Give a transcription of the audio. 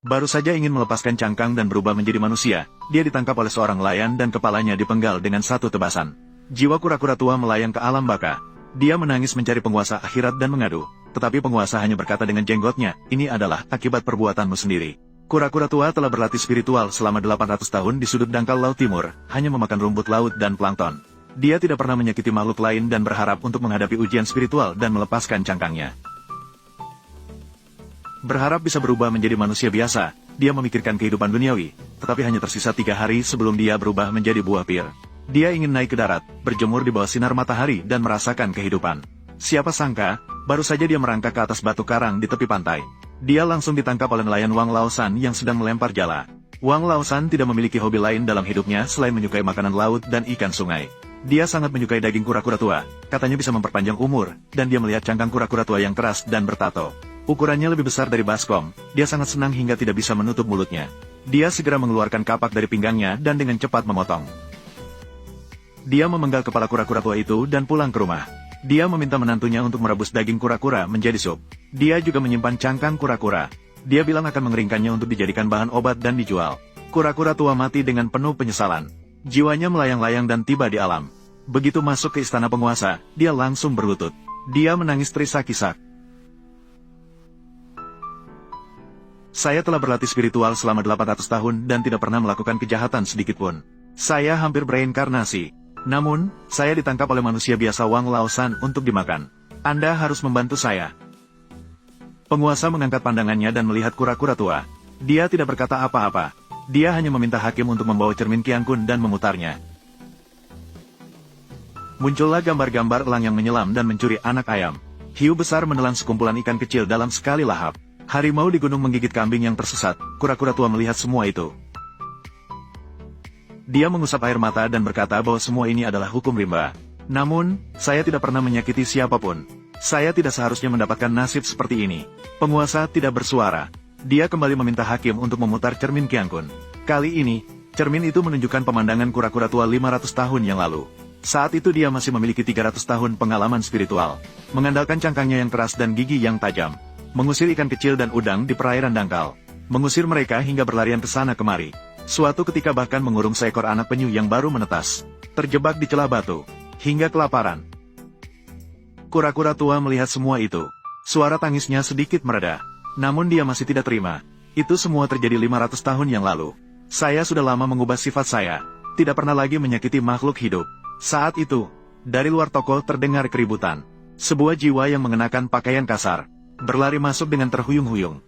Baru saja ingin melepaskan cangkang dan berubah menjadi manusia, dia ditangkap oleh seorang nelayan dan kepalanya dipenggal dengan satu tebasan. Jiwa kura-kura tua melayang ke alam baka. Dia menangis mencari penguasa akhirat dan mengadu, tetapi penguasa hanya berkata dengan jenggotnya, "Ini adalah akibat perbuatanmu sendiri." Kura-kura tua telah berlatih spiritual selama 800 tahun di sudut dangkal laut timur, hanya memakan rumput laut dan plankton. Dia tidak pernah menyakiti makhluk lain dan berharap untuk menghadapi ujian spiritual dan melepaskan cangkangnya. Berharap bisa berubah menjadi manusia biasa, dia memikirkan kehidupan duniawi, tetapi hanya tersisa 3 hari sebelum dia berubah menjadi buah pir. Dia ingin naik ke darat, berjemur di bawah sinar matahari dan merasakan kehidupan. Siapa sangka, baru saja dia merangkak ke atas batu karang di tepi pantai. Dia langsung ditangkap oleh nelayan Wang Laosan yang sedang melempar jala. Wang Laosan tidak memiliki hobi lain dalam hidupnya selain menyukai makanan laut dan ikan sungai. Dia sangat menyukai daging kura-kura tua, katanya bisa memperpanjang umur, dan dia melihat cangkang kura-kura tua yang keras dan bertato. Ukurannya lebih besar dari baskom, dia sangat senang hingga tidak bisa menutup mulutnya. Dia segera mengeluarkan kapak dari pinggangnya dan dengan cepat memotong. Dia memenggal kepala kura-kura tua itu dan pulang ke rumah. Dia meminta menantunya untuk merebus daging kura-kura menjadi sup. Dia juga menyimpan cangkang kura-kura. Dia bilang akan mengeringkannya untuk dijadikan bahan obat dan dijual. Kura-kura tua mati dengan penuh penyesalan. Jiwanya melayang-layang dan tiba di alam. Begitu masuk ke istana penguasa, dia langsung berlutut. Dia menangis terisak-isak. Saya telah berlatih spiritual selama 800 tahun dan tidak pernah melakukan kejahatan sedikitpun. Saya hampir bereinkarnasi. Namun, saya ditangkap oleh manusia biasa Wang Laosan untuk dimakan. Anda harus membantu saya. Penguasa mengangkat pandangannya dan melihat kura-kura tua. Dia tidak berkata apa-apa. Dia hanya meminta hakim untuk membawa cermin Qiang Kun dan memutarnya. Muncullah gambar-gambar elang yang menyelam dan mencuri anak ayam. Hiu besar menelan sekumpulan ikan kecil dalam sekali lahap. Harimau di gunung menggigit kambing yang tersesat. Kura-kura tua melihat semua itu. Dia mengusap air mata dan berkata bahwa semua ini adalah hukum rimba. Namun, saya tidak pernah menyakiti siapapun. Saya tidak seharusnya mendapatkan nasib seperti ini. Penguasa tidak bersuara. Dia kembali meminta hakim untuk memutar cermin Qiang Kun. Kali ini, cermin itu menunjukkan pemandangan kura-kura tua 500 tahun yang lalu. Saat itu dia masih memiliki 300 tahun pengalaman spiritual. Mengandalkan cangkangnya yang keras dan gigi yang tajam. Mengusir ikan kecil dan udang di perairan dangkal. Mengusir mereka hingga berlarian ke sana kemari. Suatu ketika bahkan mengurung seekor anak penyu yang baru menetas. Terjebak di celah batu. Hingga kelaparan. Kura-kura tua melihat semua itu. Suara tangisnya sedikit mereda. Namun dia masih tidak terima. Itu semua terjadi 500 tahun yang lalu. Saya sudah lama mengubah sifat saya. Tidak pernah lagi menyakiti makhluk hidup. Saat itu, dari luar toko terdengar keributan. Sebuah jiwa yang mengenakan pakaian kasar berlari masuk dengan terhuyung-huyung.